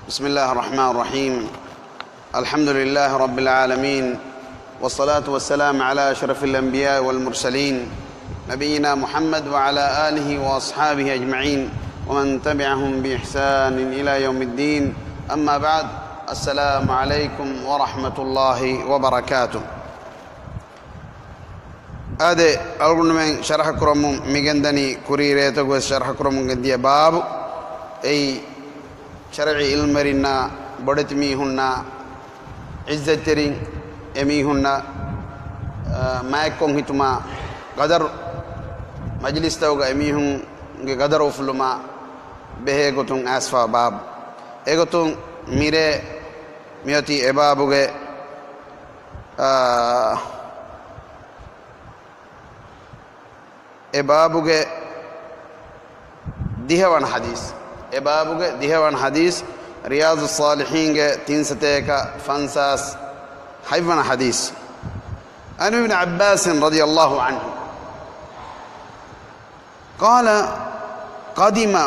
بسم الله الرحمن الرحيم. الحمد لله رب العالمين، والصلاة والسلام على أشرف الأنبياء والمرسلين نبينا محمد وعلى آله وأصحابه أجمعين ومن تبعهم بإحسان إلى يوم الدين. أما بعد، السلام عليكم ورحمة الله وبركاته. هذا أقول من شرح كرم مجندني كوريرة وشرح كرم جندية باب أي شرعي المرنا بدت ميهنا عزترين أميهنا ما يكون هتما قدر مجلس توقع أميهم قدر أفلما به قطن أسفا باب قطن ميري ميوتي إبابوغ إبابوغ ديهوان حديث إبابوغ ديهوان حديث رياض الصالحين تنستيك فانساس حيفان حديث. عن ابن عباس رضي الله عنه قال: قدم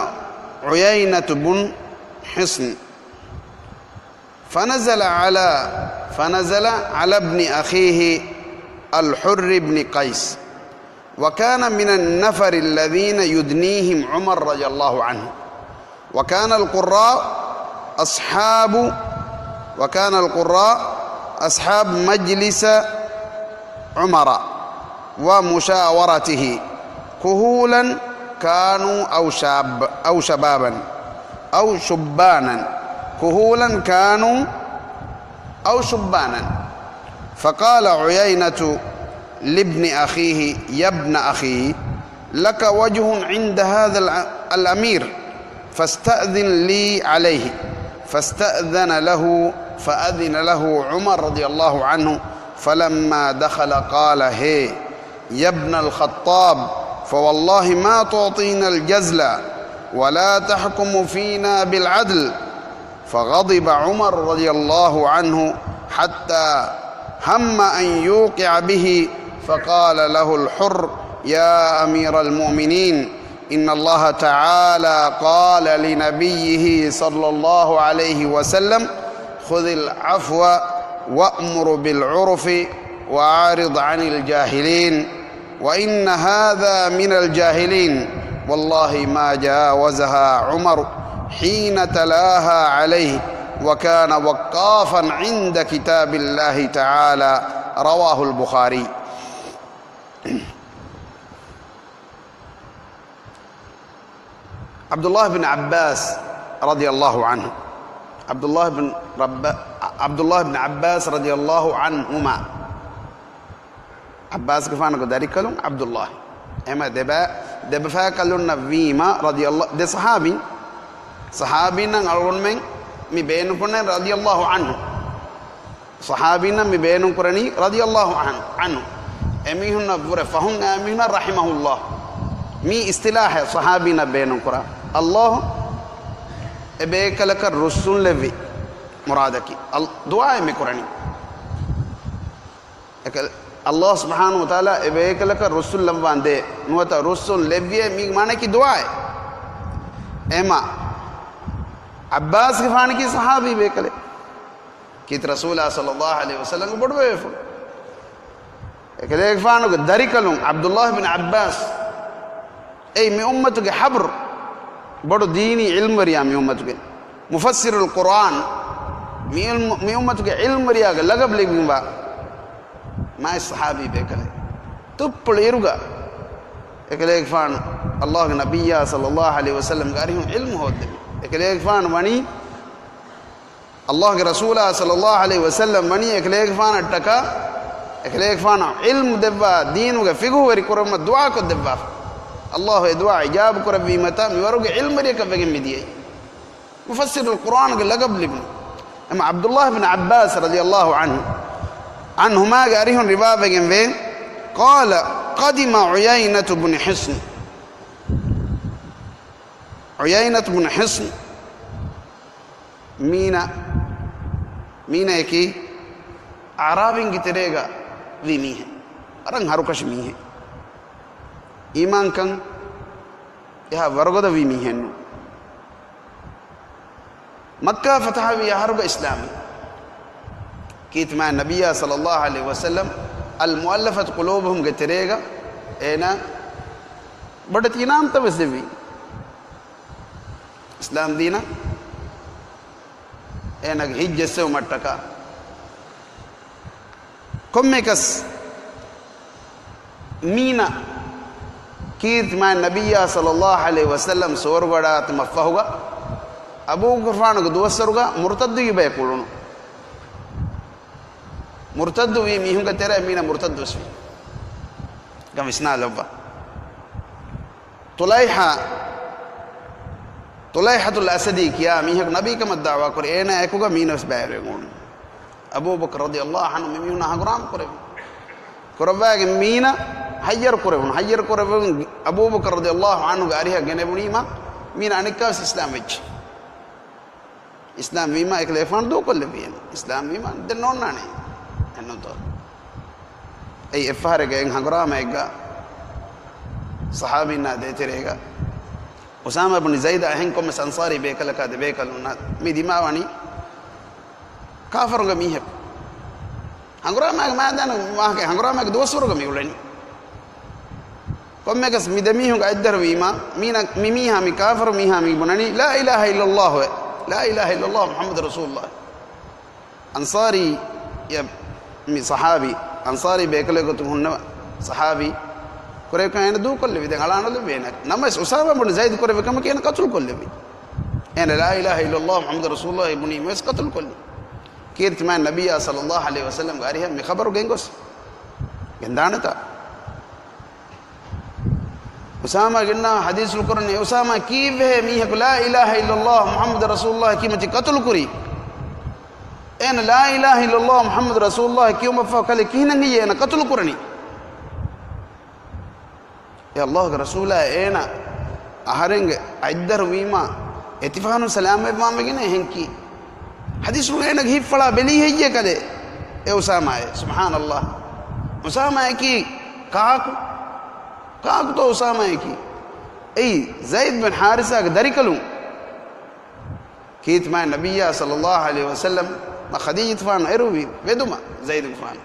عيينة بن حصن فنزل على ابن أخيه الحر بن قيس، وكان من النفر الذين يدنيهم عمر رضي الله عنه، وكان القراء أصحاب مجلس عمر ومشاورته، كهولا كانوا أو شبابا أو شبانا، كهولا كانوا أو شبانا. فقال عيينة لابن أخيه: يا ابن أخي، لك وجه عند هذا الأمير، فاستأذن لي عليه. فاستأذن له فأذن له عمر رضي الله عنه، فلما دخل قال: هي يا ابن الخطاب، فوالله ما تعطينا الجزل ولا تحكم فينا بالعدل. فغضب عمر رضي الله عنه حتى هم أن يوقع به، فقال له الحر: يا أمير المؤمنين، إن الله تعالى قال لنبيه صلى الله عليه وسلم: خذ العفو وأمر بالعرف وأعرض عن الجاهلين، وإن هذا من الجاهلين. والله ما جاوزها عمر حين تلاها عليه، وكان وقافا عند كتاب الله تعالى. رواه البخاري. عبد الله بن عباس رضي الله عنه، عبد الله بن عباس رضي الله عنهما، عباس كفانا قداري كلون عبد الله اما دبا فاكلون نبيما رضي الله، ده صحابي نقولون من مبين كنا رضي الله عنه، صحابينا مبين كرني رضي الله عنه اميهن نبور فهم اميهن رحمه الله. مي اصطلاح صحابينا بين كرا الله ابيك لك الرسول لوي مرادك دعاء مكرني الله سبحانه وتعالى ابيك لك الرسول لم دے نوتا رسول لوي مي معنی کی دعا ہے. اما عباس کے فان کی صحابی بیکلے کیت رسول صلی اللہ علیہ وسلم کو بڑوے فل ایک فانو کو دری کلوں عبداللہ بن عباس اي من امتك حبر بدو ديني علم ريا من امتك مفسر القرآن من امتك علم ريا لقب لي بيبا ما الصحابي بكله تبل يرجع اكليك فان الله نبي صلى الله عليه وسلم قارهم علم هو اكليك فان وني الله رسول صلى الله عليه وسلم وني اكليك فان اتكا اكليك فان علم دبا دين وفقه وركرم الدعاء كو دبا الله دعاء إجابة كربي متى ميوروك علم ريك بيجي مديه مفسر القرآن قال لقب لابن. أما عبد الله بن عباس رضي الله عنهما قاريهم رباب بيجي قال: قدم عيينة بن حصن. عيينة بن حصن مينا يكي أعرابين كتيريغا في ميه أرن هاروكش ميه إيمان كان يها ورغد في ميهن مكة فتح بيا حرب إسلامي كيت مع النبي صلى الله عليه وسلم المؤلفة قلوبهم قتريغا اينا بدت ينام تبسدي إسلام دينا اينا هجة سو متكا كم ميكس مينا كيت مع النبي صلى الله عليه وسلم سور غدا تمفهوغا أبو غفران دوسرغا مرتد يبيقولون مرتد وي ميهم كتير مينا مرتد وسوي كم إسنا لبا طليحة الأسدي كيا ميهك نبي كم الدعوة كرينا أكوغا مينا سبايرون أبو بكر رضي الله عنه ميونا هجرام كريم كرباك مينا حجر كريم أبو بكر رضي الله عنه قاريها جنبوني ما مينا أنكاس إسلام وجه إسلام ويما إكليفان دو كل بين إسلام ويما دنون ناني إنه تو أي إفهارك إن هجرام إيجا صحابي نادي تريجا أسامة بن زيد أهنكم سانصاري بيكلا كاد بيكلا ميدي ما واني كافر غميه هجرام ما دان ما كه هجرام دوسر غمي ولني كم مكس ميدميهم قدر ويما ميها مي كافر ميها مي بناني لا إله إلا الله لا إله إلا الله محمد رسول الله أنصاري يا مي صحابي أنصاري بيكلا كتبهن صحابي كره كان دو كل بيد غلانو لبينك نمس أسامة بن زيد كره كم كان قتل كل بيد أنا لا إله إلا الله محمد رسول الله ابني مس قتل كل كيرت مع النبي صلى الله عليه وسلم قاريها مي خبرو جنگوس گندانتا أسامة قلنا حديث القرآن أسامة كيف ہے ميهك لا إله إلا الله محمد رسول الله كيمتي قتل كري أنا لا إله إلا الله محمد رسول الله كيوم فقال كينا هي أنا قتل كرني يا الله رسوله أنا أهرنج أيدر ويما اتفاقنا سلام ما مجينا هنكي حديث القرآن هي فلا بلي هي كده أسامة سبحان الله أسامة كي كاكو تو أسامة كي أي زيد بن حارثة دريكلون كيت مع النبي صلى الله عليه وسلم ما خديجة فان إروي بدوما زيد فان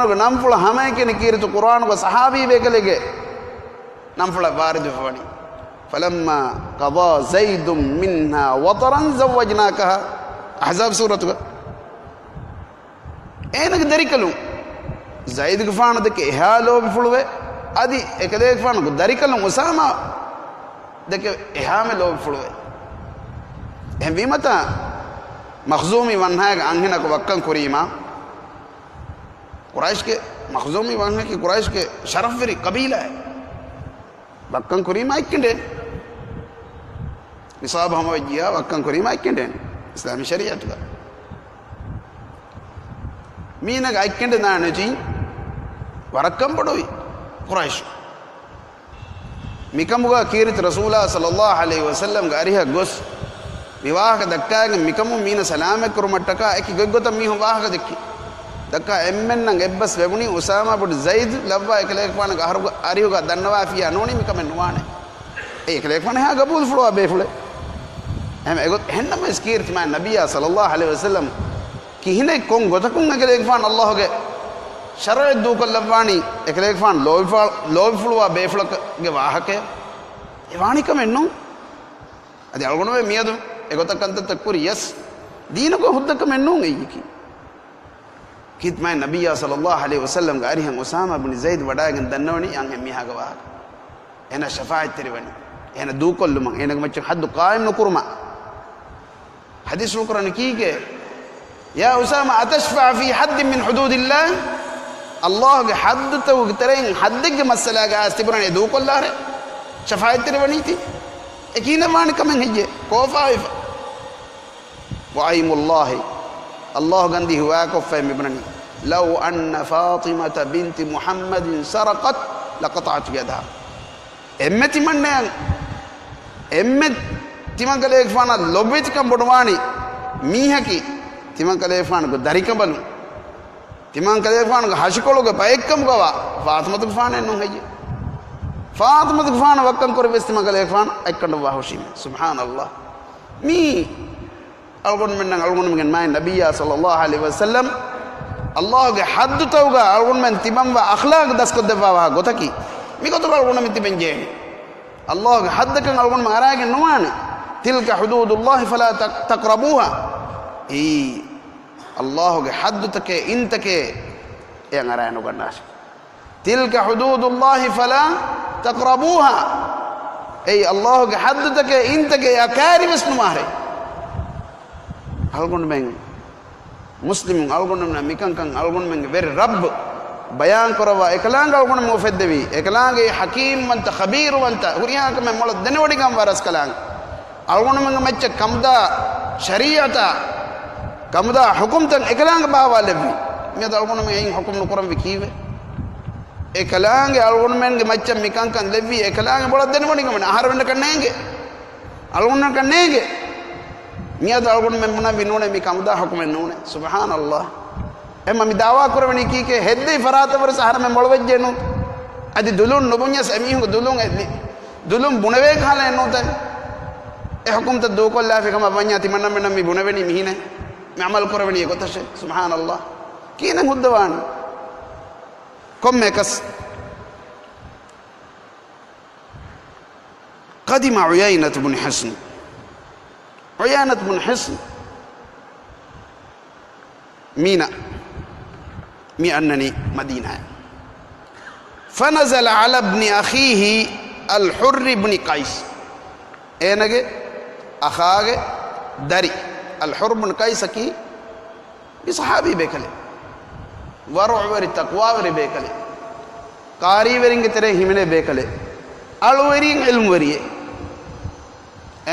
को नाम फुला हमें के निकीर तो कुरान को सहाबी बेकले के नाम फुला बारिद फवानी फलम्मा कज़ा ज़ैद मिन्हा वतरन ज़व्वजनाकहा अहज़ाब सूरत का एनक दरिकलू ज़ैद के फान दके हालो बिफुलवे आदि एकले फान को दरिकलू उसामा दके इहा में लो बिफुलवे हम बीमता मखज़ूमी वन्हा के अंगना को वक्कन कुरीमा कुरैश के मखज़ूमी वहाँ की कुरैश के शरफ फिर कबीला है वक्कन कुरीमा इक्किंडे निसाब हम वजिया वक्कन कुरीमा इक्किंडे इस्लामी शरीयत का मीना का इक्किंडे नाने जी वरक्कम पड़ोई कुरैश मिकमुगा कीरत रसूला सल्लल्लाहु अलैहि वसल्लम गारिहा गोस विवाह का दक्का के मिकमु मीना सलाम कुरमटका एक गगोता मी वाह का दिक्की दक्का एम्मेन नंग एब्बस वेबुनी उसामा बुड ज़ैद लव्वा एकलेकवान गहरु अरियुगा दन्नवा फी अनोनी मिकमेन नुवाने एकलेकवान हा गबूल फुलवा बेफुले हम एगो हेन्नम स्कीर्त मा नबी सल्लल्लाहु अलैहि वसल्लम कि हिने कों गोतकुं एकलेकवान अल्लाह के शरअ दू को लव्वानी एकलेकवान लोब फुलवा बेफुलक गे वाहके एवानी कमेन्नु अदि अलगुणवे मियदु एगोतकंत तकुरी यस दीन को हुद्दकमेन्नु ngiki कित मैं नबी सल्लल्लाहु अलैहि वसल्लम गारी हम उसामा बिन ज़ैद वडागन दन्नवनी अंग मिहा गवा एना शफाअत तिरवनी एना दू कोल्लुम एना मच हद कायम नकुरमा हदीस कुरान की के या उसामा अतशफा फी हद मिन हुदूदिल्लाह अल्लाह के हद तो तरें हद के मसला का अस्तिबरन दू कोल्ला रे शफाअत तिरवनी थी यकीन मान कमें है कोफाइफ वाइमुल्लाह الله गंदी हुआ को फहम इब्रानी लव अन्न फातिमा बिन्त मुहम्मद सरक़त लक़तअत यदहा एम्मे तिमंगले फाना लोबित कम बुडवानी मीहा की तिमंगले फान को दरिकम बलु तिमंगले फान को हशकोलो के पैकम गवा फातिमा तो फान नु है ये फातिमा तो फान वक्कन को बेस तिमंगले फान अकंड वाहुशी सुभान अल्लाह mi algon men nang algon men mai nabiyya sallallahu alaihi wasallam Allah ge haddu tawga algon men tibam wa akhlaq das ko deva wa gotaki mi ko to algon men tiben je Allah ge hadd kan algon men arage nuwana tilka hududullah fala taqrabuha Allah ge haddu take intake yang araya no gannas tilka hududullah fala taqrabuha Allah ge haddu take intake ya kari wasnu mare algon men muslim algon men mikan kan algon men very rabb bayan korwa ekalanga algon mo feddevi ekalanga hakim man ta khabir man ta huriya ka men mol denodi gam waras kalang algon men macce kamda shariata kamda hukum tan ekalanga bawa levi mi algon men yin hukum no koram wikiwe ekalanga algon men ge macce mikan kan levi ekalanga bol denodi gam ahar wen kannenge algon kannenge miyad algon men muna vinone mi kamda hukum nune subhanallah emma mi dawa korwani ki ke hedde farata war sahar men molwejjenu adi dulun nobunya sami hu dulun bunave khala enu ta e hukum ta do ko la fi kama banya timanna men mi bunaveni mihine mi amal korwani ko tashe subhanallah kina hudwan komme kas qadima uyaynah ibn hisn عيانة بن حصن مينا أنني مدينة فنزل على ابن أخيه الحر بن قيس إنك أخاك داري الحر بن قيس كي بصحابي بكله ورع ور تقوى ور بكله قاري ورين كتره همنه بكله الورين علم وريه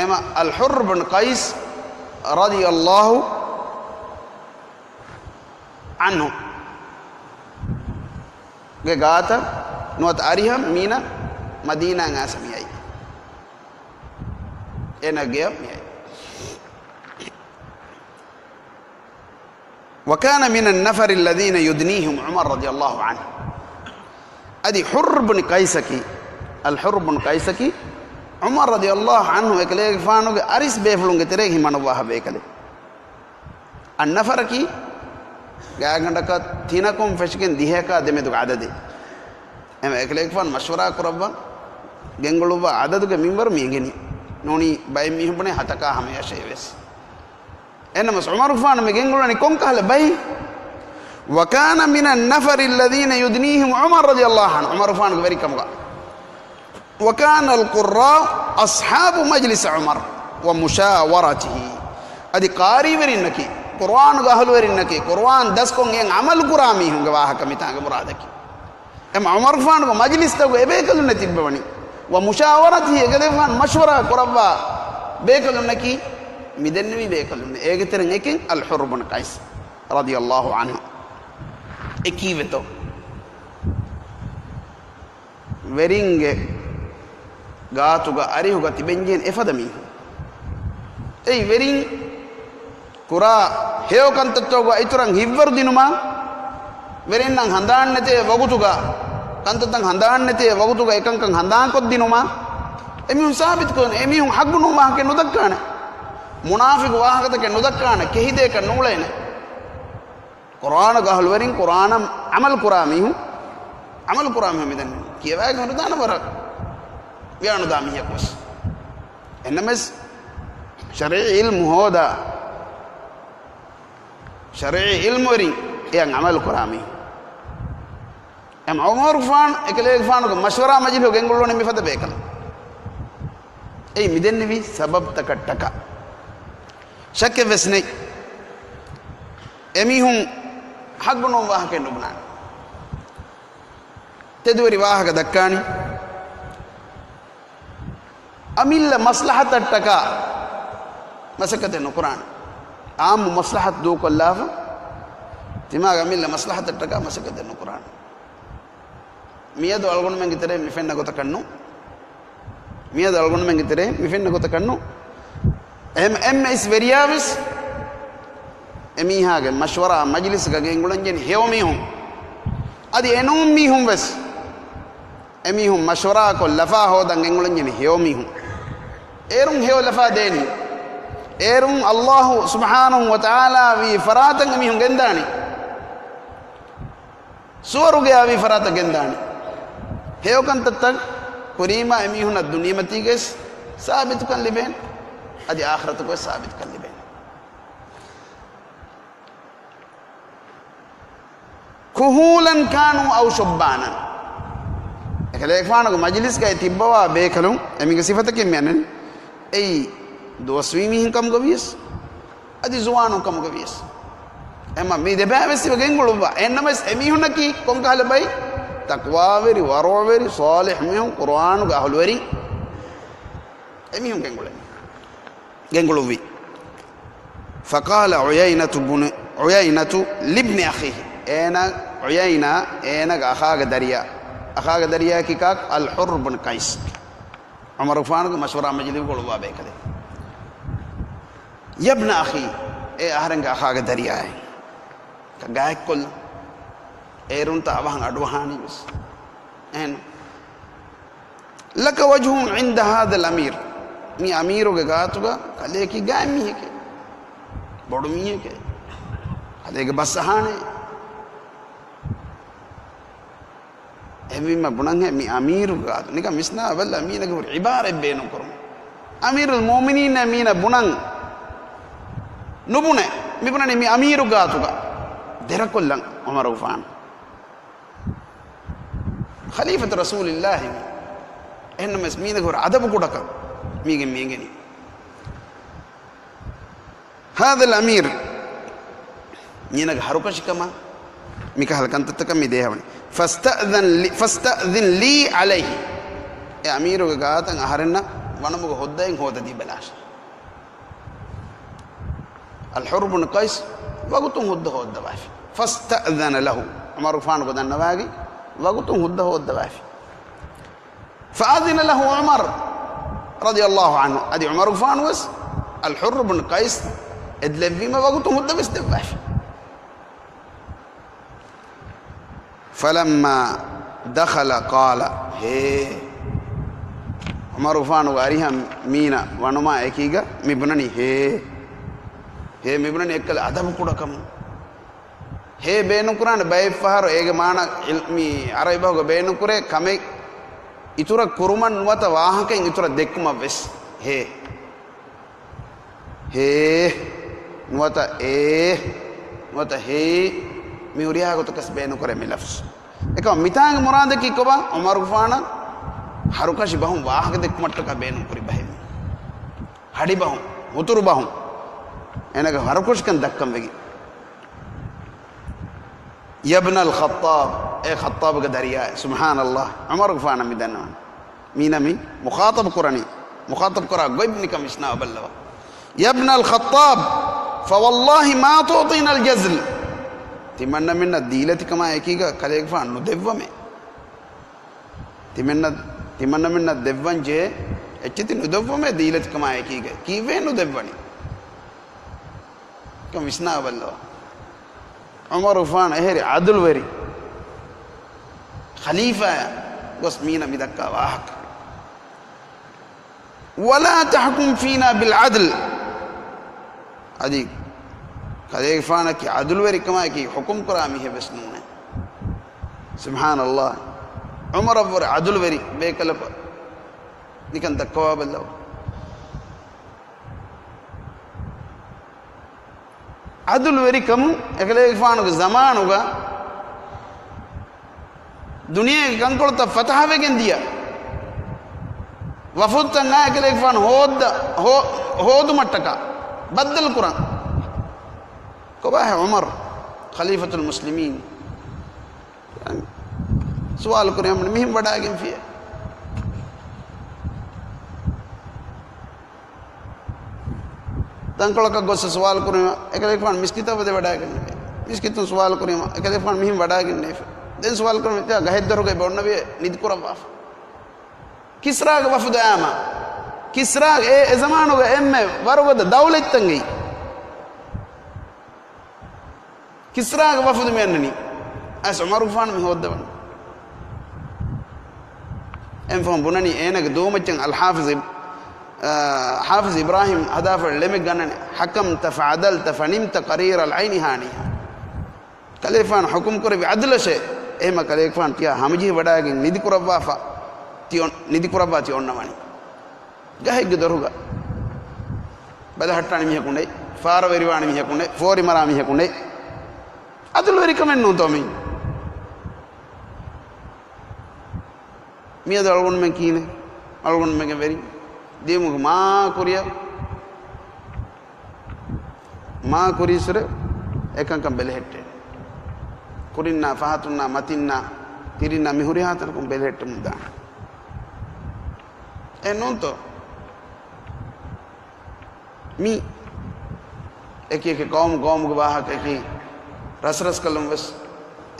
اما الحر بن قيس رضي الله عنه قاتا نوت أريهم مينا مدينة ناسمي أي أنا جيب وكان من النفر الذين يدنيهم عمر رضي الله عنه أدي حر بن قيسكي الحر بن قيسكي عمر رضي الله عنه اكليك فانو اريس بيفلونگ تريك منواه بيكلي النفر كي غاغندك تينكم فشكن ديهكا دمدو عدد ام اكليك فان مشورہ کربا گنگلوبا عددگ منبر ميگني نوني باي ميهبني هتكا هميا شيوس انما عمر فان ميگنگلوني كون كهل باي وكان من النفر الذين يدنيهم عمر رضي الله عنه عمر فان غير كمغا وكان القراء أصحاب مجلس عمر ومشاورته أدي قاري ورينك قرآن قهل ورينك قرآن دسكون ين عمل قرامي هم جواها كميتان مرادك أم عمر فان مجلس تبغى بيكلو نتيبوني ومشاورته كذا فان مشورة قربا بيكلو نكي مدنوي بيكلو نكتر نكين الحر بن قيس رضي الله عنه إكيفتو ورينك gatuga arihuga tibenjen efadami ei verin kura heo kantattoga iturang hivvaru dinuma verin nang handannete wagutuga kantatang handannete wagutuga ekankan handan kod dinuma emi sabit kon emi haggunu ma ke nudakkana munafiq wahagata ke nudakkana kehide ka nulene qur'an gahal verin qur'anam amal qur'ami medan kiyawa ke nudana bara بيانو دامي يكوس إنما شرعي علم هذا شرعي علم ورين yang amal kurami am Umar fan ekle fan ko mashwara majil ho gengullo ne mi fada bekal ei miden bi sabab takattaka shakke vesne emi hum hagguno wah ke nubna tedwari wah ga dakkani amilla maslahat attaka masakate no Quran am maslahat do ko lafa timaga amilla maslahat attaka masakate no Quran miyadu algon mengitere mi fenna gota kannu miyadu algon mengitere mi fenna gota kannu em is variables emi hage mashwara majlis ga gengulanjen hewmi hum adi enum mi hum bes emi hum mashwara ko lafa ho dangengulanjen hewmi hum erum hew lafa deni erum Allah subhanahu wa ta'ala vi faratan mi hun gendani suwaruge avi farata gendani heokan tattak kurima emi hun ad-duniyamati ges sabit kan liben adi akhirat ko sabit kan liben kuhulan kanu aw shubbanan ekale ekfana ko majlis ka tibbawa be kalum emi ge sifata ke menen ei doswi mi hin kam gavies adi zuwanu kam gavies emma mi de ba mesi gengulu ba ennamas emi hunaki konkala bay taqwa veri waro veri salih mi hun qur'an ga ahlu veri emi hun gengulu vi faqala uyaynatu libni akhihi ena uyayna ena ga akhaga dariya ki kak al hurr bin qais umar ufan ko mashwara majlis ko ba be kale yabna akhi e aharanga akhaga dariya hai ka gaay kol erun ta abang adwahani bas en laka wajhun inda hadha al amir mi amiru ge gaatuga kale ki gaami heke bodu mi heke kale ge basahane emi ma bunang mi amiru gaatu nika misna wala mi nage ibara benu korum amirul mu'minin mina bunang nubune mi bunani mi amiru gaatuga derakollan umar ufan khalifat rasulillah enma ismina gor adab kudaka migeni هذا الامير نينك حركشكما ميك هلكن تتكم ميدهوني فاستأذن لي عليه يا امير غاتن اهرنا ونمغ هودين هوددي بلاش الحر بن قيس وقتم هود وافي فاستأذن له عمر فان قدن نواغي وقتم هود وافي فأذن له عمر رضي الله عنه ادي عمر فان وس الحر بن قيس ادلبي ما وقتم هود بس فلما دخل قال هي عمر فان واريها مينا ونما اكيغا مبنني هي مبنني اكل ادب كودكم هي بينو قران باي فهر ايغ مانا علمي عربيغو بينو كره كمي ඉතුර කුරුමන් නුවත වාහකෙන් ඉතුර දෙක්කම වෙස් හේ නුවත නුවත හේ මියුරියා ගොතකස් බේනු කරේ මිලෆ්ස් එක මිතාංග මුරාද කිකව උමර් ගෆාන හරුකෂි බහුම් වාහක දෙක්කමට්ටක බේනු කරි බහිම හඩි බහුම් මුතුරු බහුම් එනක හරුකෂකන් දක්කම් වෙගි يا ابن الخطاب اي خطاب قدريا سبحان الله عمر غفانا مدنا مين مخاطب قراني مخاطب قرا غيبني كمشنا بلوا يا ابن الخطاب فوالله ما تعطينا الجزل تمنى منا ديلتي كما اكيغا كليك فان ندومه تمنى منا دبن جه اچتي ندومه ديلتي كما اكيغا كيوه ندواني كمشنا بلوا عمر فان اهري عدل وري خليفه قسمينا مدكا واحد ولا تحكم فينا بالعدل ادي خليفانا كي عدل وري كما كي حكم كرامي ہے بس نون سبحان الله عمر ور عدل وري بكل نكن دكوا بلو عدل وري كم اكليفانو زمانوغا دنيا كنكولتا فتح وگن ديا وفد نا اكليفان هود مٹکا بدل قران كباه عمر خليفة المسلمين سؤال كريم مهم بداگن فيه تنقلك گوس سوال کریم اکلے فان مسکیتا ودے وڈا گنے مسکیتو سوال کریم اکلے فان مہم وڈا گنے دین سوال کریم تے گہد درو گے بون نبی نید کرم واف کسرا وفد اما کسرا اے زمانو گے ام ورود دولت تنگی کسرا وفد مننی اس عمر فان می ودون ام فهم بنني انك دومچن الحافظ حافظ إبراهيم هداف لمك جنن حكمت فعدلت فنمت قرير العين هانيا كليفان حكم كري بعدل شيء إما كليفان تيا همجي بداعين ندي كربا فا تيون ندي كربا تيون نماني جاه يقدروها بدأ هتاني ميه كوني فار ويرواني ميه كوني فوري مرا ميه كوني عدل ويري كمان نون تومي ميه دارون من كينه ألون من كبيري ديمو ما كوريا ما كوري سر එකං කම් බෙලහෙට්ටේ කුරින්නා ෆහතුන්නා මතින්නා තිරින්නා මිහුරි හතර කොම් බෙලහෙට්ට මුදා එනොන්තෝ මි එක කවුම් කවුම්ගේ වාහක එකි රස කලම් වස්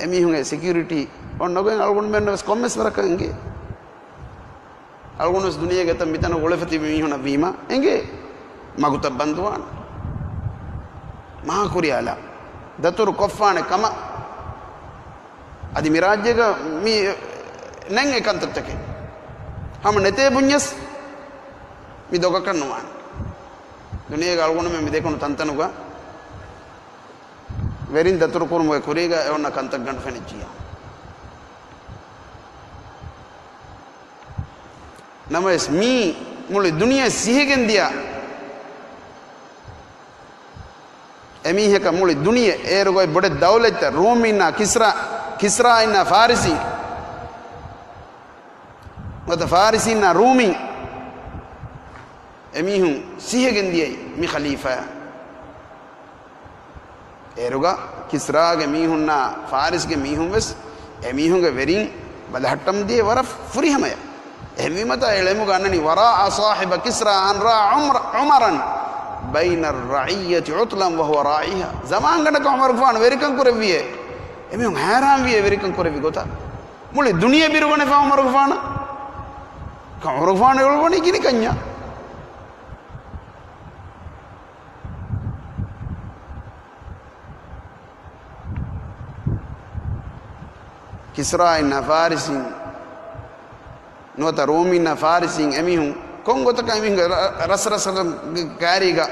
එමිහුගේ සිකියුරිටි ඔන්නගෙන් අල්ගොන් මෙන්න වස් කොම්මස් වරකංගේ algunos dunia gata mitana golefati mihuna bima enge maguta banduwan maha kuriyala datur koffane kama adi mirajyega mi nang ekantattake ham nete bunyas mi doga kannuwan dunia ga alguno me dekonu tantanuga verin datur kurmo kuriga onna kantak gan fenichiya नमस मी मुले दुनिया सीहेगन दिया एमी है का मुले दुनिया एर कोई बड़े दौलत रोमी ना किसरा ना फारसी मतलब फारसी ना रोमी एमी हूँ सीहेगन दिया मी खलीफा एरुगा किसरा के मी हूँ ना फारिस के मी हूँ बस एमी हूँ के वेरिंग बलहट्टम दिए वरफ फ्री हमें एमी मता इल्मु गाननी वरा साहिब किसरा अन रा उमरन बैन الرعيه عطلا وهو راعيها zaman gana ko umar gfan verikan kureviye एमी हैरान विये verikan kurevi gota मुले दुनिया बिरुगने fa umar gfan का umar gfan एळवणी किनी कन्या किसरा इन फारिसिन नोता रोमी ना फारिसिंग एमी हूँ कोंगो तक एमी रस कैरीगा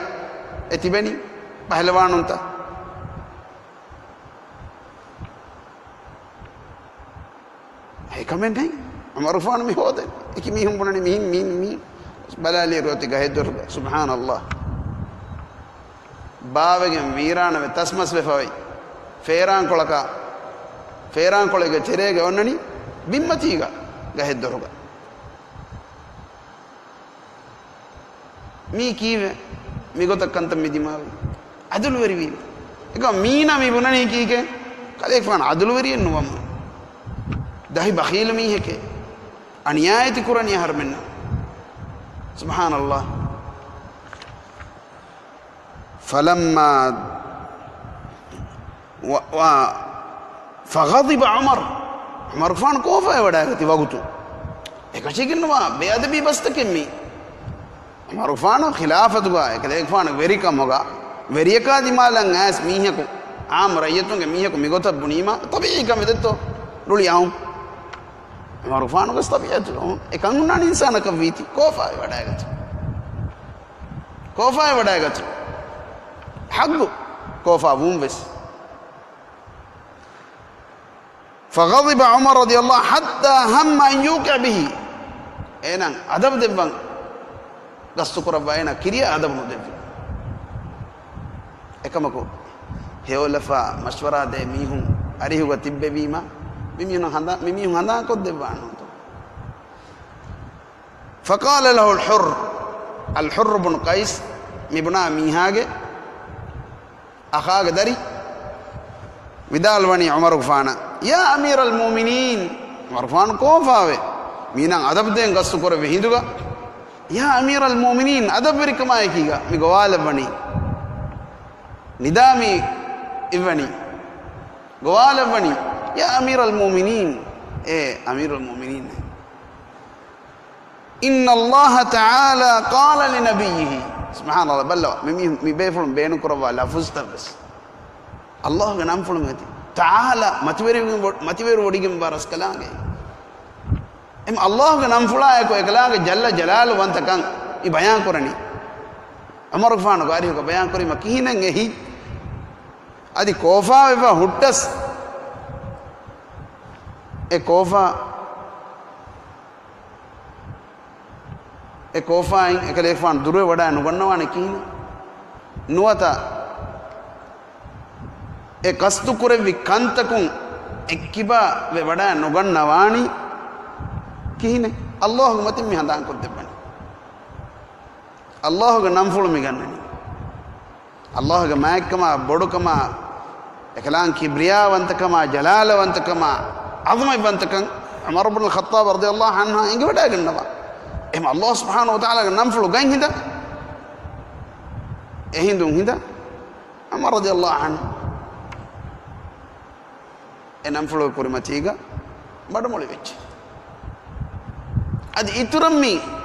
एतिबेनी पहलवान उनता है कमेंट नहीं हमारे फ़ोन में होते एक मी हूँ बुनाने मी बलाली रोती गहे दुर सुभान अल्लाह बावगे वीरान में तस्मस वे फवई फेरान कोलका चेरेगे ओन्ननी बिम्मतीगा गहे दुर्गा मी कीवे मी गोता कंतम मी दिमाग अदुल वरीवी एक मीना मी बुननी की के कले फन अदुल वरी नुवम दही बखील मी है के अन्यायति कुरानी हर मिन्ना सुभान अल्लाह फलम्मा फगदिब उमर फान कोफा वडागति वगुतु एक चिकिन्वा बेअदबी बस्तकेमी मरुफान खिलाफत हुआ है कि फान वेरी कम होगा वेरी का दिमाग ऐस मीह को आम रैयतों के मीह को मिगोता बुनीमा तभी कम दे तो रुली आऊँ मरुफान को तभी एक अंगुना इंसान कभी थी कोफा वडाएगा हग कोफा बूम बस फगदिब उमर रज़ियल्लाहु हत्ता हम अन युक़अ बिही एना अदब देबंग गस्तुकुरबायना किरिया अदब मुदेवी एकमको हेओलफा मशवरा दे मीहूं अरिहुगा तिब्बे बीमा मिमीहूं हंदा को देवानो तो फकाल लहु الحر بن قيس मिबना मीहागे अखागे दरी विदालवनी उमर गफाना या अमीर المؤمنين उमर गफान को फावे मीना अदब दें गस्तुकुर हिंदुगा या अमीर المؤمنين अदब रिकमाए कीगा मी गवाल बनी निदामी इवनी गवाल बनी या अमीर المؤمنين ए अमीर المؤمنين إن الله تعالى قال لنبيه سبحان الله بلوا مي بيفلم بينو كروا لفظت بس الله نام فلم هتي تعالى متوير وديكم بارس كلامه ام الله نام فلا يكو اكلاغ جل جلال وانت كان i bayan korani Umar Ghaffan gari ko bayan kori ma kihinen ehi adi kofa weva huttas e kofa in ekale fan dure wada nugannawane kihine nuwata e kastu kurevi kantakun ekkiba ve wada nugannawani kihine Allahu matin mi handan koddebani Allahu ga namfulu mi gannani Allahu ga maykama bodukama eklan kibriyawantakama jalalawantakama azmaybantakan Umar ibn al-Khattab radiyallahu anhu inge wada gannawa em Allah subhanahu wa ta'ala ga namfulu gan hinda e hindun hinda Umar radiyallahu anhu e namfulu kurimatiga badamoli vecchi adi iturammi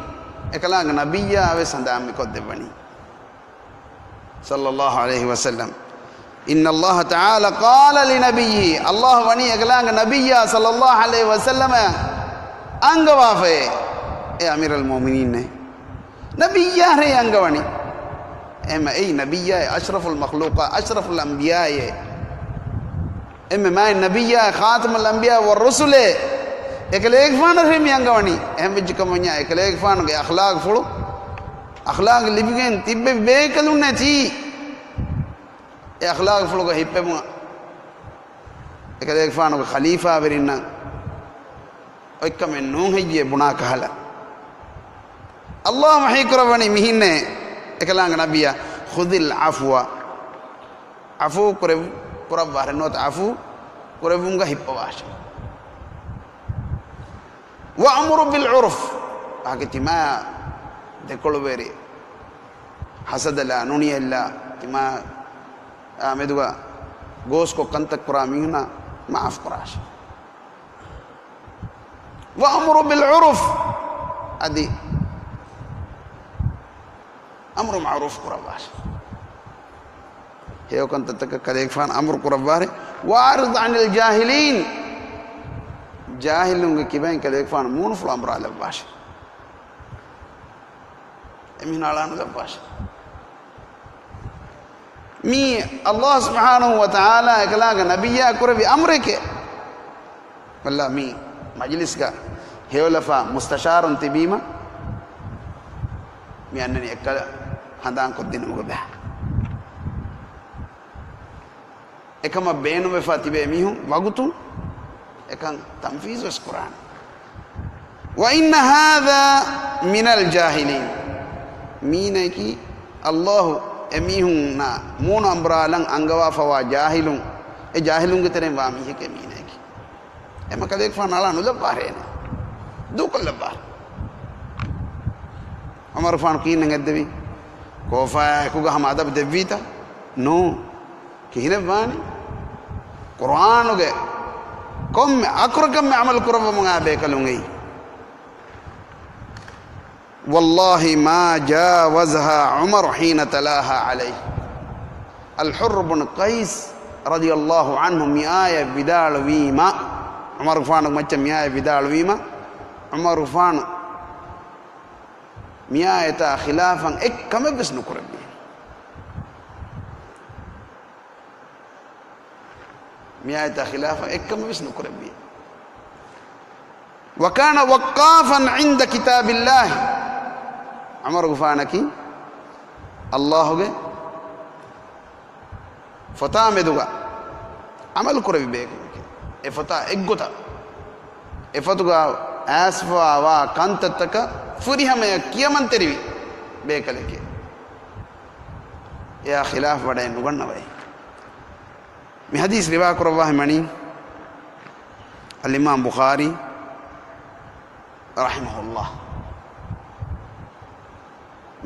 ekalaanga nabiyya ave sandammi koddevani sallallahu alayhi wa sallam inna Allah ta'ala qala li nabiyyi Allah wani ekalaanga nabiyya sallallahu alayhi wa sallam angawafe e amir al mu'minin ne nabiyya re angawani ema ei nabiyya ashraful makhluqa ashraful anbiya ema mai nabiyya khatamul anbiya war rusul ekaleeg faana remi angawani ehm vijkamanya ekaleeg faana ge akhlaq fulu akhlaq libigen tibbe bekalun nati e akhlaq fulu ge hippemu ekaleeg faana ge khalifa verinna oikkamen non hejje buna kahala Allah mahikravani mihinne ekalaanga nabiya khudil afwa afu kurev kurabare not afu kurevunga hippawasha وأمر بالعرف أكتما دكولو بيري حسد لا نوني لا تما مدوا غوس كو كنتك برامينا ما أفكراش وأمر بالعرف أدي أمر معروف كرباش هيو كنت تككليك فان أمر كرباري وأعرض عن الجاهلين jahilunge kibain kale ekfan munu fula amra labbash emin alanu labbash mi Allah subhanahu wa ta'ala ekalaga nabiyya kurabi amrike walla mi majlis ga hewlafa mustasharun tibima mi annani ekkala handan koddin mugo ba ekama beenu me fatibe mihun wagutun ekan tanfiz Quran wa inna hadha min al jahilin minaki Allah emihunna mun ambralan angawa fawa jahilun e jahilun gitere wa mi heke minaki ema kadek fa nala nu labbarene dukal labbar Umar fan kin ngaddevi kofa kuga ham adab devita no kihine bani Quran ge kom akurkam me amal kurava munga bekalungi wallahi ma jawazha Umar hina talaha alayhi al-Hurr ibn Qais radiyallahu anhu miaya bidal wima Umar Ghaffan macca miaya bidal wima Umar Ghaffan miaya ta khilafan ekkam bisnu kurbi مئة خلافة إكم بسنو كربي وكان وقافا عند كتاب الله عمر غفانك الله فتا مدوغا عمل كربي بيك فتا إغوتا فتوغا أسفا وا كانتتك فريهم كيمن تريوي بيكلك يا خلاف بدين نغنا باي mi hadis riwaya kurwahi mani al-Imam Bukhari rahimahullah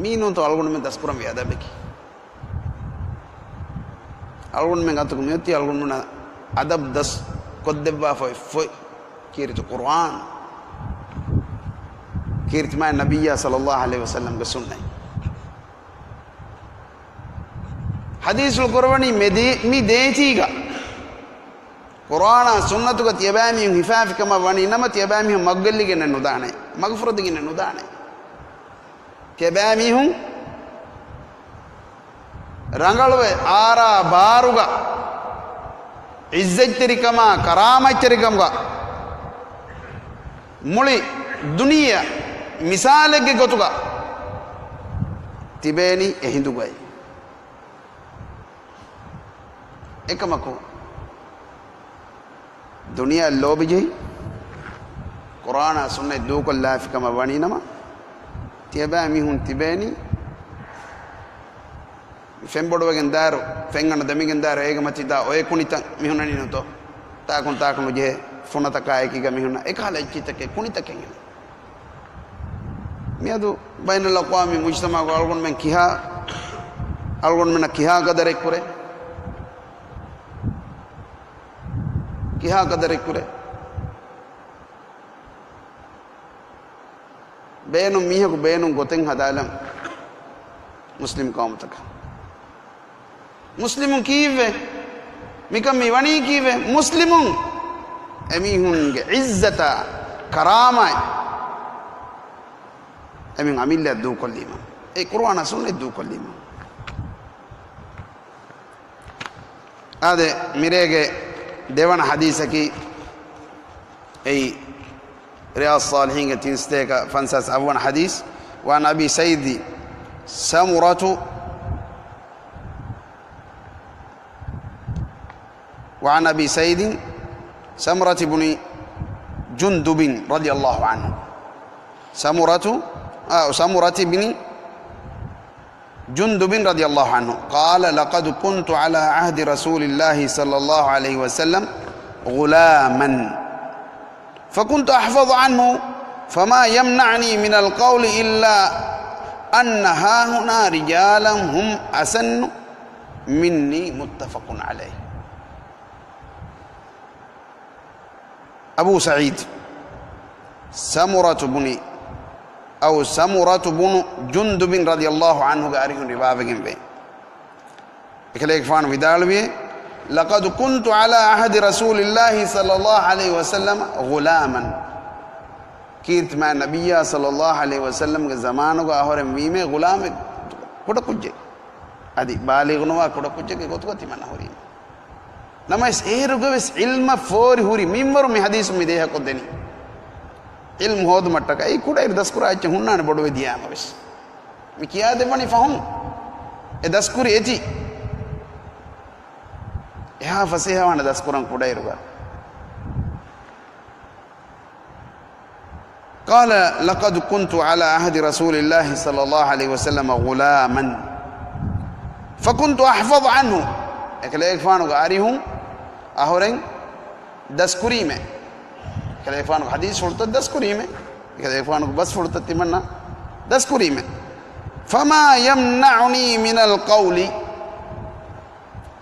minu to algun men das puram yada beki algun men gatu kumeti algun men adab das kodebba foi kirtu Quran kirtu ma nabiyya sallallahu alaihi wasallam ge sunnah hadisul qur'ani mi deetiga qur'ana sunnatuga tiyabami hifafika ma wani nama tiyabami maggallige nanu dane magfurdige nanu dane කෙබෑමිහුන් ರಂಗಳವೆ ಆರ ಬಾರುಗ ಇಜ್ಜೆಚ್ಚರಿಕಮ ಕರಾಮಚ್ಚರಿಕಂಗ ಮುಳಿ ದುನಿಯ ಮಿಸಾಲೆಗೆ ಗೊತ್ತುಗ ತಿಬೇನಿ ಎಹಿಂದುಗೈ ಏಕಮಕು ದುನಿಯಾ ಲೋಬಿಜೈ ಕುರಾನ ಸುನ್ನೆ ದೂಕಲ್ಲಾಫಿಕಮ ವಣಿನಮ ತಿಯಬಾಮಿಹುನ್ ತಿಬೇನಿ ಫೆಂಬೊಡುವಗೆನ್ ದಾರು ಫೆಂಗನ ದಮಿಗೆನ್ ದಾರು ಹೇಗೆ ಮಚ್ಚಿದ್ದ ಒಯ್ ಕುಣಿತ ಮಿಹುನ ನೀನುತೋ ತಾಕುನು ಜೆ ಫುಣತ ಕಾಯಕಿಗ ಮಿಹುನ ಏಕಾಲ ಇಚ್ಚಿತಕ್ಕೆ ಕುಣಿತಕ್ಕೆ ಮಿ ಅದು ಬೈನಲ್ ಅಕ್ವಾಮಿ ಮುಜ್ತಮಾಗ ಅಳ್ಗೊಂಡು ಮೆನ್ ಕಿಹಾ ಅಳ್ಗೊಂಡು ಮೆನ ಕಿಹಾ ಗದರೆಕ್ಕುರೆ ಕಿಹಾ ಗದರೆಕ್ಕುರೆ ಬೇನು ಮೀಹಕು ಬೇನು ಗೊತ್ತೆಂಗ್ ಹದಾಲಂ ಮುಸ್ಲಿಂ ಕೌಮತಕ ಮುಸ್ಲಿಮು ಕೀವೆ ಮಿಕಮ್ಮಿ ವಣಿ ಕೀವೆ ಮುಸ್ಲಿಮು ಎಮಿಹುನ್ಗೆ ಇಜ್ಜತ ಕರಾಮಾಯ್ ಎಮಿಂಗ್ ಅಮಿಲ್ಲೆ ದೂಕೊಲ್ಲೀಮ ಏ ಕುರ್ವಾನ ಸುನ್ನೆ ದೂಕೊಲ್ಲೀಮ ಅದೇ ಮಿರೆಗೆ ದೇವನ ಹದೀಸಕಿ ಐ رياض الصالحين تنستيك فانساس أول حديث وعن أبي سيد سمرة وعن أبي سيد سمرة بن جندب رضي الله عنه سمرة بن جندب رضي الله عنه قال لقد كنت على عهد رسول الله صلى الله عليه وسلم غلاما فكنت أحفظ عنه فما يمنعني من القول إلا أن هاهنا رجالا هم أسن مني متفق عليه أبو سعيد سمرة بن جندب رضي الله عنه قارئ ربابهم به إكليك فان بدالوي لقد كنت على عهد رسول الله صلى الله عليه وسلم غلاما كيرت مع النبي صلى الله عليه وسلم زمانه أهور ميمه غلام كودا كوجي أدي بالغنوا كودا كوجي كوتو تيمنا هوري نماس إيرغوس علم فور هوري ميمبر مي حديث مي ده كودني علم هود متك أي كودا إردسكورا أچ هونان بدو ديا مبس مي كيا دمني فهم إدسكوري إتي يا فسيها وانا دسكوران كودا إيرغا قال لقد كنت على عهد رسول الله صلى الله عليه وسلم غلاما فكنت أحفظ عنه إكليك فانو قاريهم أهورين دسكوريمه إكليك فانو حديث فرطة دسكوريمه إكليك فانو بس فرطة تمنى دسكوريمه فما يمنعني من القول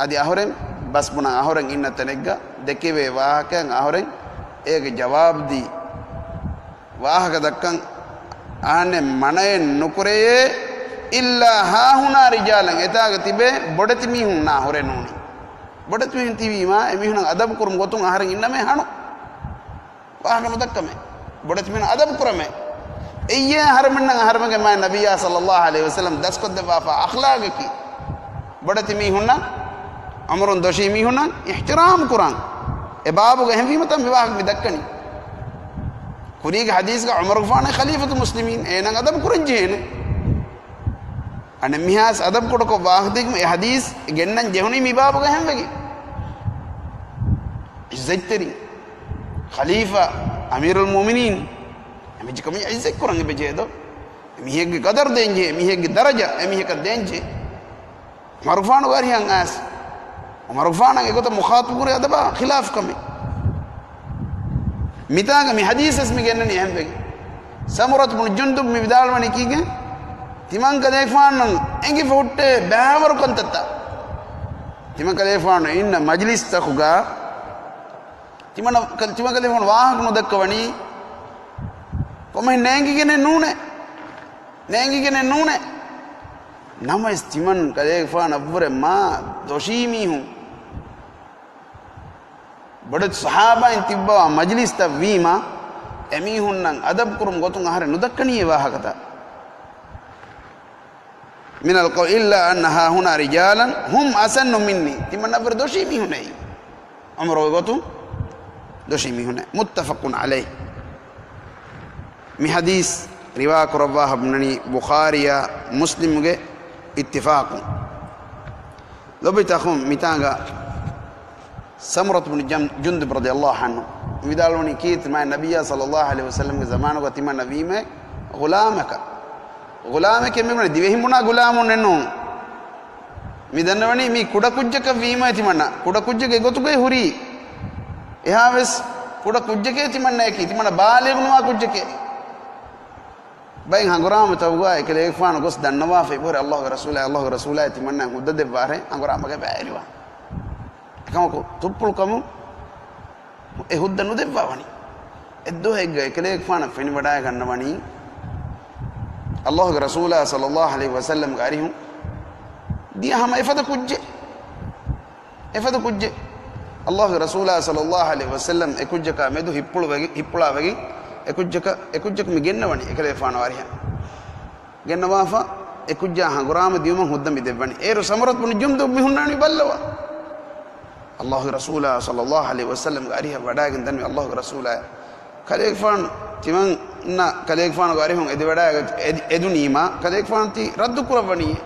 أدي أهورين بس بنا أهورين إن تنجا دكيبه واهكين أهورين एक जवाब दी वाहक दक्कन आने मने नुकरे इल्ला हाहुना रिजालन एताग तिबे बडतिमी हुना होरे नोनी बडतिमी तिवी मा एमी हुना अदब कुरम गोतुं आहरं इन्नमे हानो वाहक नु दक्कमे बडतिमी अदब कुरमे एये हरमन्न हरमगे मा नबिया सल्लल्लाहु अलैहि वसल्लम दस को दफा अखलाक की बडतिमी हुना अमरुन दोशीमी हुना इहतराम कुरान ए बाबू गहम भी मतलब विवाह में दक्कनी खुरी के हदीस का उमर गफान खलीफत मुस्लिमीन ए नंग अदब कुरंजे ने अने मिहास अदब को वाहदिक में हदीस गेन्नन जेहुनी मी बाबू गहम वेगी इज्जत तेरी खलीफा अमीरुल मोमिनीन हमें जिकमी इज्जत कुरंगे बेजे दो मिहे की कदर देंगे मिहे की दर्जा मिहे का देंगे उमर गफान वारी अंगास उमर गफान के तो मुखातब करे अदबा खिलाफ कमी मितांग मी हदीस में गेन्ननी हम बेगी समरत बुन जुंदुब मी विदाल वनी कीगे तिमंग कदेफान एंगी फोटे बावर कंतता तिमंग कदेफान इन मजलिस तखुगा तिमंग कदेफान वाहक नु दक्कवनी कोमे नेंगी के नूने नमस तिमन कदेफान अब्बरे मा दोशीमी हूं बड़े सहाबा इन तिब्बा मजलिस तवीमा एमी हुन्नंग अदब कुरम गोतुंग हरे नुदक्कनी वाहकता من القول إلا أن ها هنا رجالا هم أسن مني تمن نفر دوشي مي هنا عمر وقتو دوشي مي هنا متفق عليه مي حديث رواية رواه ابن بخاري مسلم اتفاق لو بيتاخم ميتانغا سمرة بن جندب رضي الله عنه ميدالوني كيت مع النبي صلى الله عليه وسلم के ज़माने को तिमा नबी में गुलाम के में दिवे हिमुना गुलाम नेनो मिदनवनी मी कुड़ा कुज्ज का वीमा तिमना कुड़ा कुज्ज के गोतु के हुरी यहाँ वेस कुड़ा कुज्ज के तिमना की तिमना बाले गुनुआ कुज्ज के भाई हंगुराम तब हुआ है कि एक फान गोस दन्नवा फेबर अल्लाह रसूल है तिमना मुद्दत दे बाहर है हंगुराम के बैरिवा कम को तुप्पुल कमु ए हुद्दनु दे बावनी एद्दो है गए कि एक फान फिन बड़ाया गन्नवनी अल्लाह रसूल सल्लल्लाहु अलैहि वसल्लम गारी हूँ दिया हम एफद कुज्जे अल्लाह रसूल सल्लल्लाहु अलैहि वसल्लम एकुज्ज का मेदु हिप्पुला वगी एकुज्ज में गेन्नवनी एकले फान वारिया गेन्नवाफा एकुज्ज हाँ गुराम दियुम हुद्दम इदेवनी एरु समरत बुन जुम्दु मिहुन्नानी बल्लवा अल्लाह रसूल सल्लल्लाहु अलैहि वसल्लम गारी है बड़ा गिंदन में अल्लाह रसूल है कलेग फान तिमन ना कलेग फान गारी हूँ एदि बड़ा एदु नीमा कलेग फान ती रद्द कुरवनी है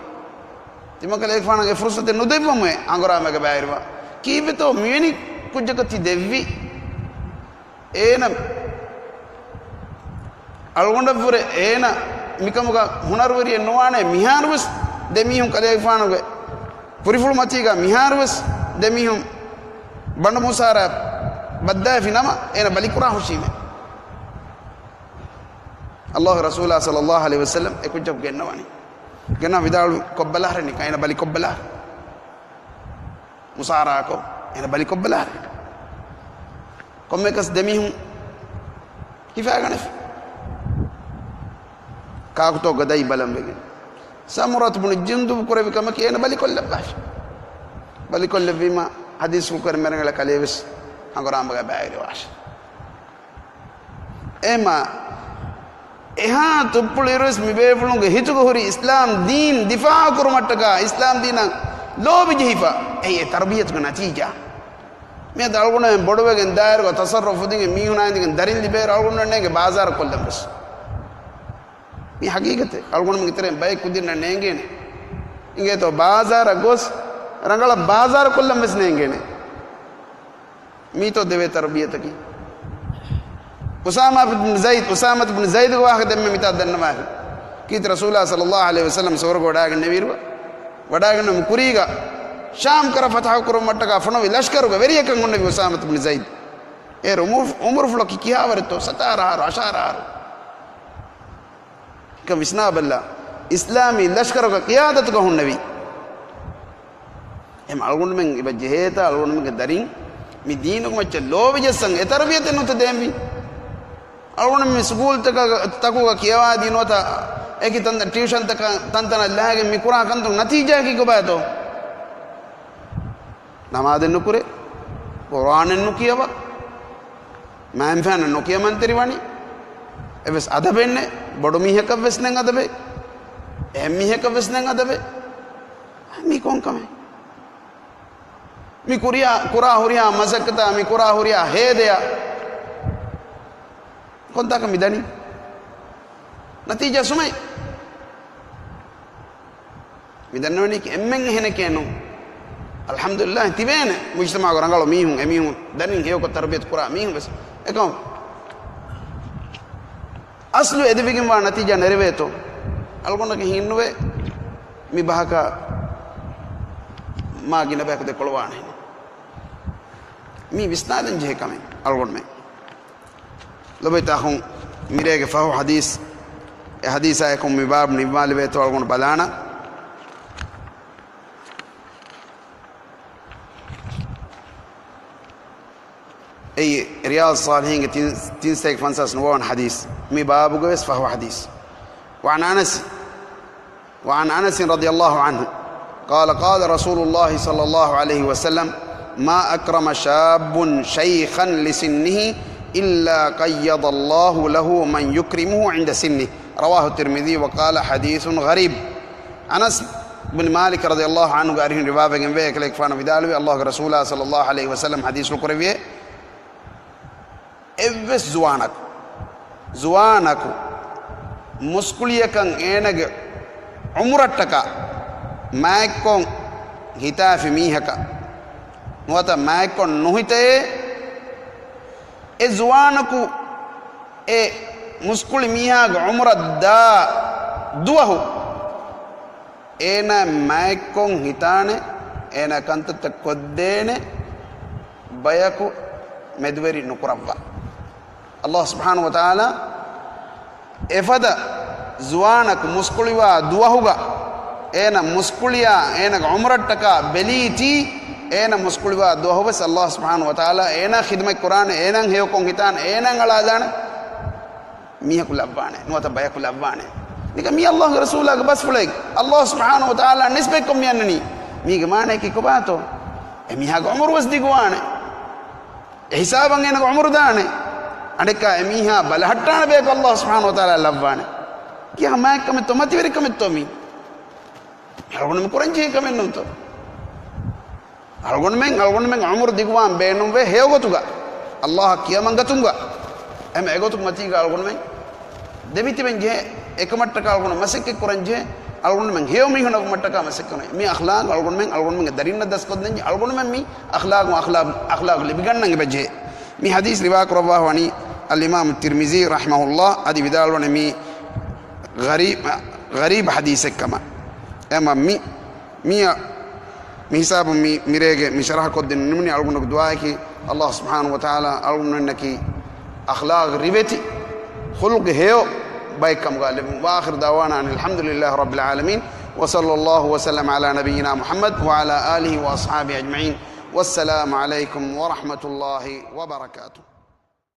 तिमन कलेग फान के फुर्सत नुदेव में अंगुरा में के बाहरवा की भी तो मियनी कुछ कति देवी ए न अलगुंड पूरे ए न मिकमुगा हुनरवरी नुआने मिहारवस देमी हूँ कलेग फान के पूरी फुल मची का मिहारवस देमी हूँ बंड मुसारा बद्दा है फिनमा ए न बलिकुरा खुशी में अल्लाह रसूल सल्लल्लाहु अलैहि वसल्लम एक जब गेन्नवानी गेन्ना विदाल कोब्बला रे निका एना बलि कोब्बला मुसारा को एना बलि कोब्बला रे कोम्मे कस देमी हूं हिफा गने काक तो गदाई बलम बेगे समरत बुन जिंदु करे बिकम के एना बलि कोल्ले बाश बलि कोल्ले बीमा हदीस को कर मेरे कलेविस अंगराम बगा बायरे वाश एमा यहाँ तुप्पुलिरुस मिबेफुलुंगे हितुको हुरी इस्लाम दीन दिफा कुरुमट्टका इस्लाम दीना लोबि जिहिफा ए तरबियत का नतीजा मैं दालगुना बड़वे के दायर को तसर्रुफ दिंगे मीहुना दिंगे दरिल दिबेर अलगुना ने के बाजार कोल्लम बस ये हकीकत है अलगुना में कितने बाइक कुदिन नेंगे ने इंगे तो बाजार गोस रंगला बाजार कोल्लम बस नेंगे ने मी तो देवे तरबियत की उसामा बिन ज़ैद को वाह दम में मिता दन्नमा है कि रसूलुल्लाह सल्लल्लाहु अलैहि वसल्लम सोर को डागन नेवीरवा वडागन कुरीगा शाम कर फतह करो मटका फनो लश्कर को वेरी कंग नबी उसामा बिन ज़ैद ए उमर फ्लो की किया वरतो सतारा अशारा का विस्ना बल्ला इस्लामी लश्कर का क़ियादत को नबी हम अलगुन में बजेता अलगुन में दरिंग मी दीन को मच लोब जसंग ए तरबियत नु तो देमी अलगुन में स्कूल तक का किया दिनों था एक ही तंत्र ट्यूशन तक तंत्र अल्लाह के मिकुरा कंत नतीजा की को बात हो नमाज नुकुरे कुरान नुकिया वा मैम फैन नुकिया मंत्री वाणी एवस अदबे ने बड़ो मी है कब वसने अदबे एमी है कब वसने अदबे मी कौन कम है मी कुरा हुरिया मजकता मी कुरा हुरिया हे दिया कौन ता मिदानी नतीजा सुमाई मिदनवनी के एम्मेंग है ने केनो अल्हम्दुलिल्लाह तिबेने मुज्तमा को रंगालो मी हूं दनी हे को तरबियत कुरा मी हूं बस एको असलु एदबिगिम वा नतीजा नेरवे तो अलगोन के हिन्नुवे मी बाका मा गिन बैक दे कोलवाने मी विस्तादन जे कमे अलगोन में लबैता हूं मिरे के फहु हदीस ए हदीस है को मिबाब निमाल वे तो अलगोन बलाना اي رياض الصالحين 355 حديث مباب قيس فهو حديث وعن انس رضي الله عنه قال قال رسول الله صلى الله عليه وسلم ما اكرم شاب شيخا لسنه الا قيض الله له من يكرمه عند سنه رواه الترمذي وقال حديث غريب أنس بن مالك رضي الله عنه قارين ربابة جنبه كليك فانا بدالوي الله رسوله صلى الله عليه وسلم حديث القرآن إبس زوانك مسكولية كان إنك عمرتك ما يكون هتا في ميهك نوتا ما يكون نهته زوانك مسكولي ميهك عمرت دا دوه ena maikon hitane ena kantata koddene bayaku medveri nukuravva Allah subhanahu wa ta'ala efada zuwanak muskuliwa duwahuga ena muskuliya ena umrattaka beliti ena muskuliwa duwahuga Allah subhanahu wa ta'ala ena khidmat Quran ena heyokon hitane ena ngaladana mihaku labbane nuata bayaku labbane nika mi Allah Rasulullah bas fulay Allah subhanahu wa ta'ala nisbe kom yanni mi gamane ki ko bato mi ha umur was digwane hisaban ena umur dane adeka mi ha bal hattana be ko Allah subhanahu wa ta'ala labwane ki ma kam to mati veri kam to mi algon me kuranji kam no to algon men umur digwan be no be heyogotuga Allah kiyamangatunga em egotuk mati ga algon men demiti men je ekamattaka algon masike kuranje algon men hewmi hono mattaka masikone mi akhlaq algon men darinna daskodnji algon men mi akhlaq libiganna beje mi hadith riwayat rawahu ani al imam at-tirmidhi rahimahullah adi bidal woni mi gharib hadith kama ema mi hisabu mirege mi sharah kodden nimni algon du'a ki Allah subhanahu wa ta'ala algon naki akhlaq ribeti khuluq heyo بايكم غالب واخر دعوانا ان الحمد لله رب العالمين وصلى الله وسلم على نبينا محمد وعلى اله واصحابه اجمعين والسلام عليكم ورحمه الله وبركاته.